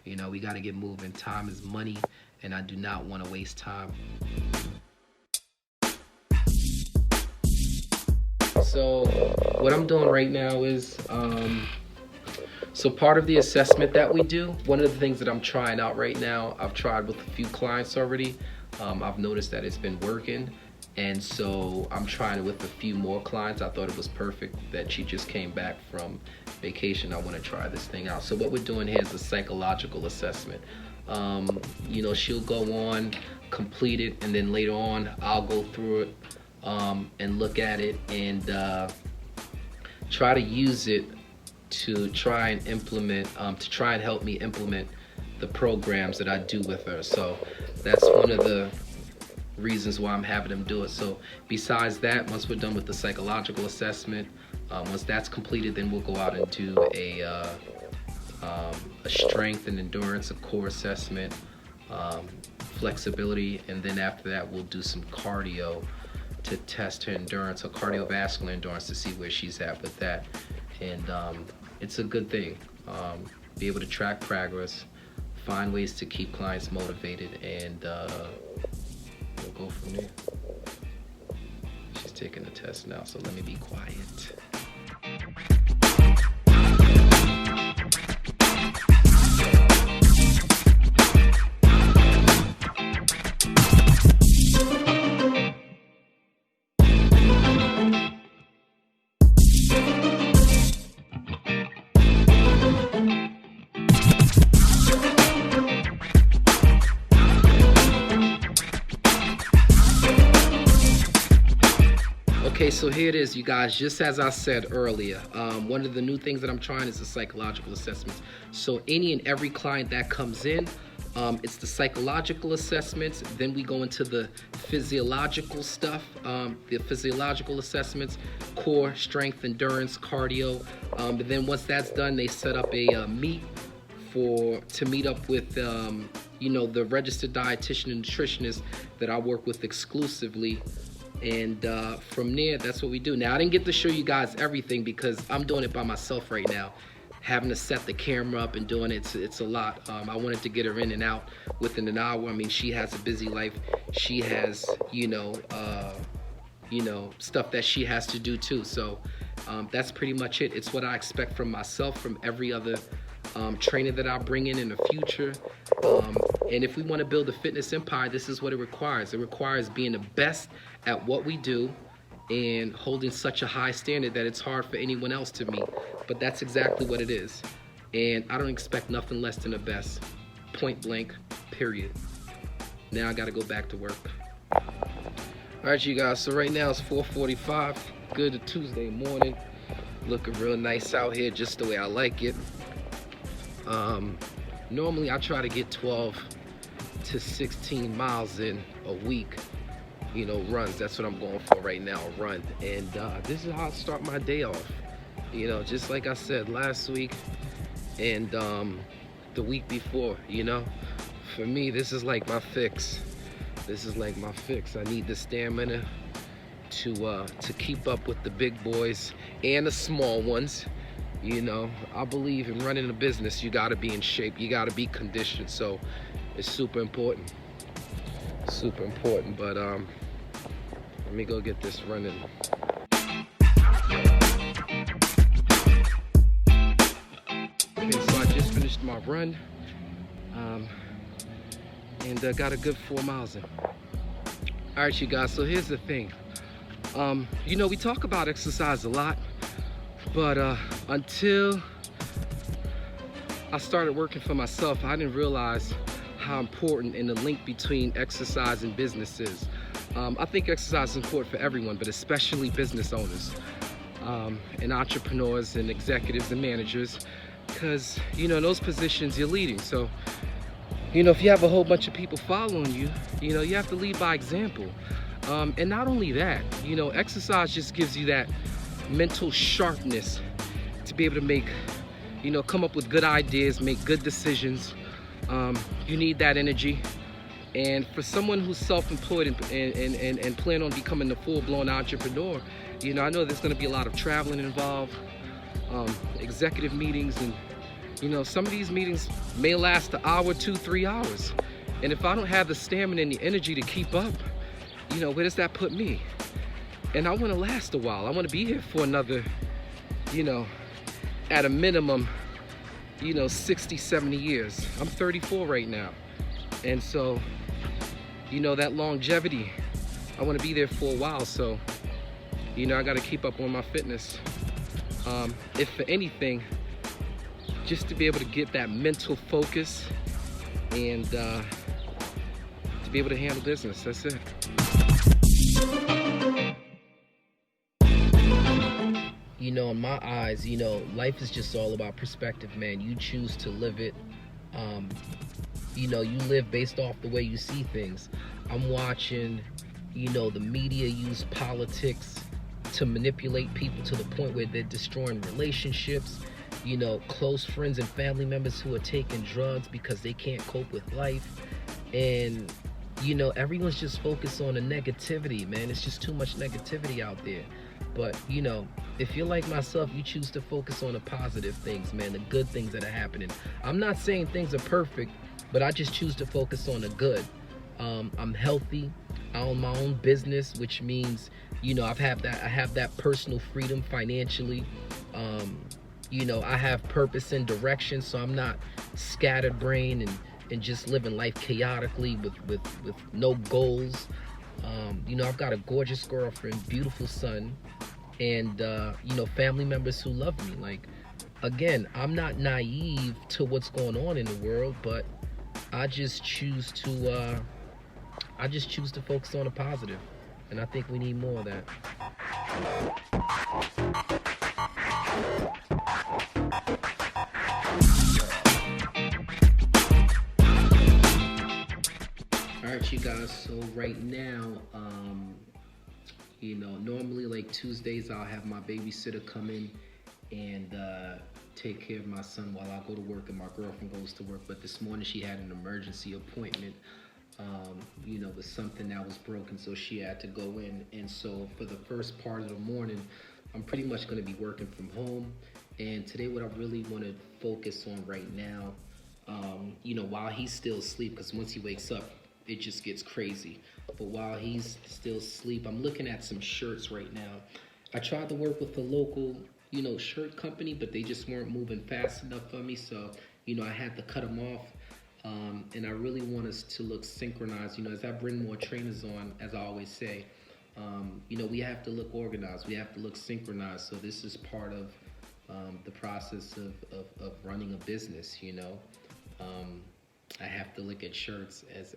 You know, we got to get moving. Time is money, and I do not want to waste time. So what I'm doing right now is, so part of the assessment that we do, one of the things that I'm trying out right now, I've tried with a few clients already. I've noticed that it's been working. And so I'm trying it with a few more clients. I thought it was perfect that she just came back from vacation. I want to try this thing out. So what we're doing here is a psychological assessment. You know, she'll go on, complete it, and then later on I'll go through it and look at it and try to use it to try and implement, to try and help me implement the programs that I do with her. So that's one of the reasons why I'm having them do it. So besides that, once we're done with the psychological assessment, once that's completed, then we'll go out and do a strength and endurance, a core assessment, flexibility, and then after that we'll do some cardio to test her endurance, or cardiovascular endurance, to see where she's at with that. And it's a good thing. Be able to track progress, find ways to keep clients motivated, and we'll go from there. She's taking the test now, so let me be quiet. Okay, so here it is, you guys. Just as I said earlier, one of the new things that I'm trying is the psychological assessments. So any and every client that comes in, it's the psychological assessments, then we go into the physiological stuff, the physiological assessments, core, strength, endurance, cardio. But then once that's done, they set up a meet to meet up with you know, the registered dietitian and nutritionist that I work with exclusively. And from there, that's what we do. Now, I didn't get to show you guys everything because I'm doing it by myself right now. Having to set the camera up and doing it, it's a lot. I wanted to get her in and out within an hour. I mean, she has a busy life. She has, you know, stuff that she has to do too. So that's pretty much it. It's what I expect from myself, from every other trainer that I bring in the future. And if we want to build a fitness empire, this is what it requires. It requires being the best at what we do and holding such a high standard that it's hard for anyone else to meet. But that's exactly what it is. And I don't expect nothing less than the best. Point blank, period. Now I got to go back to work. All right, you guys. So right now it's 4:45. Good Tuesday morning. Looking real nice out here, just the way I like it. Normally I try to get 12 to 16 miles in a week, you know, runs. That's what I'm going for right now, a run. And this is how I start my day off, you know, just like I said last week and the week before. You know, for me, this is like my fix. This is like my fix. I need the stamina to keep up with the big boys and the small ones. You know, I believe in running a business, you gotta be in shape, you gotta be conditioned. So it's super important, but let me go get this running. Okay, so I just finished my run, and got a good 4 miles in. All right, you guys, so here's the thing. You know, we talk about exercise a lot, but until I started working for myself, I didn't realize how important and the link between exercise and business is. I think exercise is important for everyone, but especially business owners and entrepreneurs and executives and managers, because, you know, in those positions you're leading. So, you know, if you have a whole bunch of people following you, you know, you have to lead by example. And not only that, you know, exercise just gives you that mental sharpness to be able to make, you know, come up with good ideas, make good decisions. You need that energy. And for someone who's self-employed and plan on becoming a full-blown entrepreneur, you know, I know there's going to be a lot of traveling involved, executive meetings, and You know, some of these meetings may last an hour, 2, 3 hours. And if I don't have the stamina and the energy to keep up, you know, where does that put me? And I want to last a while. I want to be here for another, you know, at a minimum, you know, 60, 70 years. I'm 34 right now. And so, you know, that longevity, I want to be there for a while. So, you know, I got to keep up on my fitness. If for anything, just to be able to get that mental focus and to be able to handle business. That's it. You know, in my eyes, you know, life is just all about perspective, man. You choose to live it. You know, you live based off the way you see things. I'm watching, you know, the media use politics to manipulate people to the point where they're destroying relationships. You know, close friends and family members who are taking drugs because they can't cope with life. And, you know, everyone's just focused on the negativity, man. It's just too much negativity out there. But, you know, if you're like myself, you choose to focus on the positive things, man, the good things that are happening. I'm not saying things are perfect, but I just choose to focus on the good. I'm healthy. I own my own business, which means, you know, I have that personal freedom financially. You know, I have purpose and direction, so I'm not scattered brain and just living life chaotically with no goals. You know, I've got a gorgeous girlfriend, beautiful son, and you know, family members who love me. Like, again, I'm not naive to what's going on in the world, but I just choose to focus on the positive, and I think we need more of that. All right, you guys, so right now, you know, normally like Tuesdays I'll have my babysitter come in and take care of my son while I go to work and my girlfriend goes to work. But this morning she had an emergency appointment, you know, with something that was broken, so she had to go in. And so for the first part of the morning, I'm pretty much going to be working from home. And today what I really want to focus on right now, you know, while he's still asleep, because once he wakes up, it just gets crazy. But while he's still asleep, I'm looking at some shirts right now. I tried to work with a local, you know, shirt company, but they just weren't moving fast enough for me. So, you know, I had to cut them off. And I really want us to look synchronized. You know, as I bring more trainers on, as I always say, you know, we have to look organized. We have to look synchronized. So this is part of the process of running a business, you know. I have to look at shirts as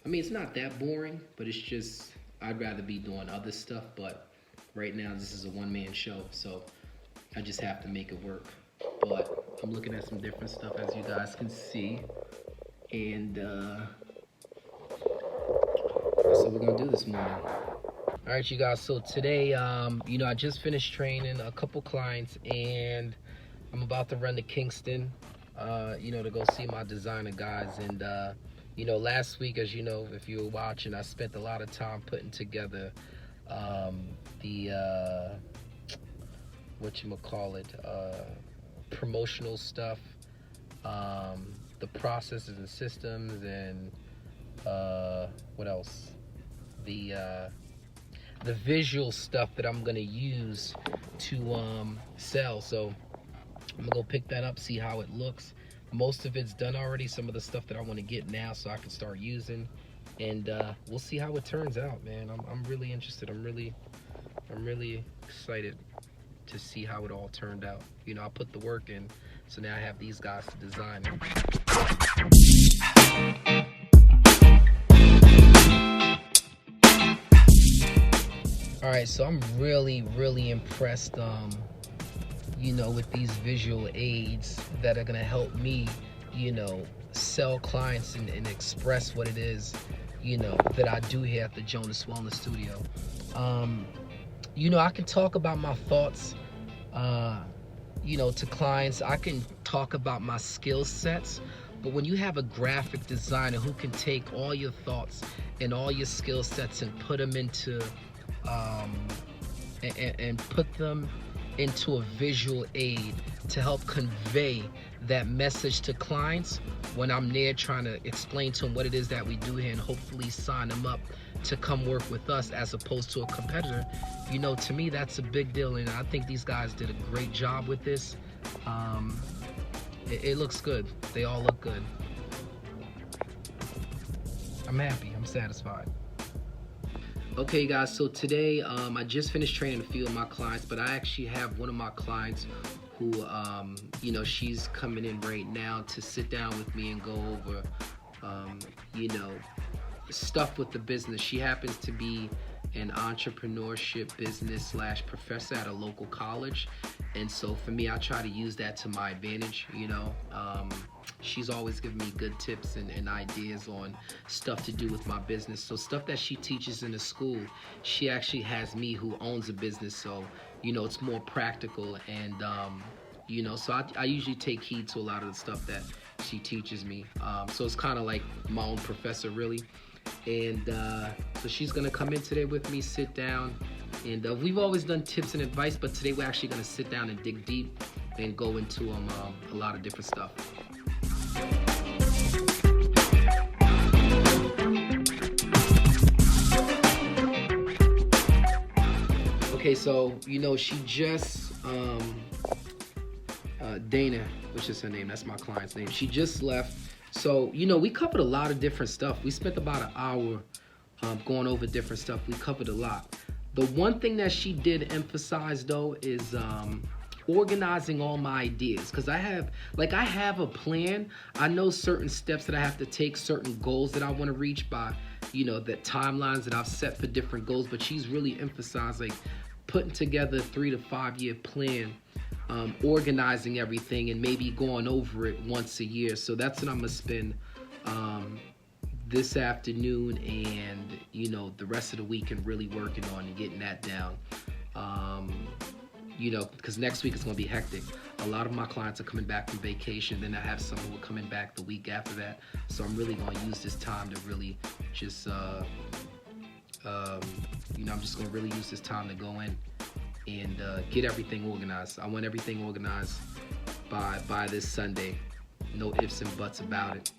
I mean, it's not that boring, but it's just, I'd rather be doing other stuff. But right now, this is a one-man show, so I just have to make it work. But I'm looking at some different stuff, as you guys can see. And that's what we're gonna do this morning. All right, you guys, so today, you know, I just finished training a couple clients, and I'm about to run to Kingston, you know, to go see my designer guys. And you know, last week, as you know, if you were watching, I spent a lot of time putting together the promotional stuff, the processes and systems, and what else? The visual stuff that I'm gonna use to sell. So I'm gonna go pick that up, see how it looks. Most of it's done already. Some of the stuff that I want to get now so I can start using, and we'll see how it turns out, man. I'm really interested. I'm really excited to see how it all turned out. You know, I put the work in, so now I have these guys to design it. All right, so I'm really impressed, you know, with these visual aids that are gonna help me, you know, sell clients and express what it is, you know, that I do here at the Jonas Wellness Studio. You know, I can talk about my thoughts, you know, to clients. I can talk about my skill sets, but when you have a graphic designer who can take all your thoughts and all your skill sets and put them into, and put them into a visual aid to help convey that message to clients when I'm there trying to explain to them what it is that we do here and hopefully sign them up to come work with us as opposed to a competitor. You know, to me, that's a big deal, and I think these guys did a great job with this. It looks good. They all look good. I'm happy. I'm satisfied. Okay guys, so today I just finished training a few of my clients, but I actually have one of my clients who, you know, she's coming in right now to sit down with me and go over, you know, stuff with the business. She happens to be an entrepreneurship business / professor at a local college, and so for me, I try to use that to my advantage. You know, she's always giving me good tips and ideas on stuff to do with my business. So stuff that she teaches in the school, she actually has me who owns a business, so you know, it's more practical. And you know, so I usually take heed to a lot of the stuff that she teaches me. So it's kind of like my own professor, really. And so she's gonna come in today with me, sit down, and we've always done tips and advice, but today we're actually gonna sit down and dig deep and go into a lot of different stuff. Okay, so you know, she just Dana, which is her name, that's my client's name, she just left. So, you know, we covered a lot of different stuff. We spent about an hour going over different stuff. We covered a lot. The one thing that she did emphasize, though, is organizing all my ideas. Because I have a plan. I know certain steps that I have to take, certain goals that I want to reach by, you know, the timelines that I've set for different goals. But she's really emphasized, like, putting together a 3 to 5 year plan, organizing everything, and maybe going over it once a year. So that's what I'm gonna spend this afternoon and, you know, the rest of the week and really working on and getting that down. You know, because next week is gonna be hectic. A lot of my clients are coming back from vacation, then I have some who are coming back the week after that. So I'm really gonna use this time to really just you know, I'm just gonna really use this time to go in and get everything organized. I want everything organized by this Sunday. No ifs and buts about it.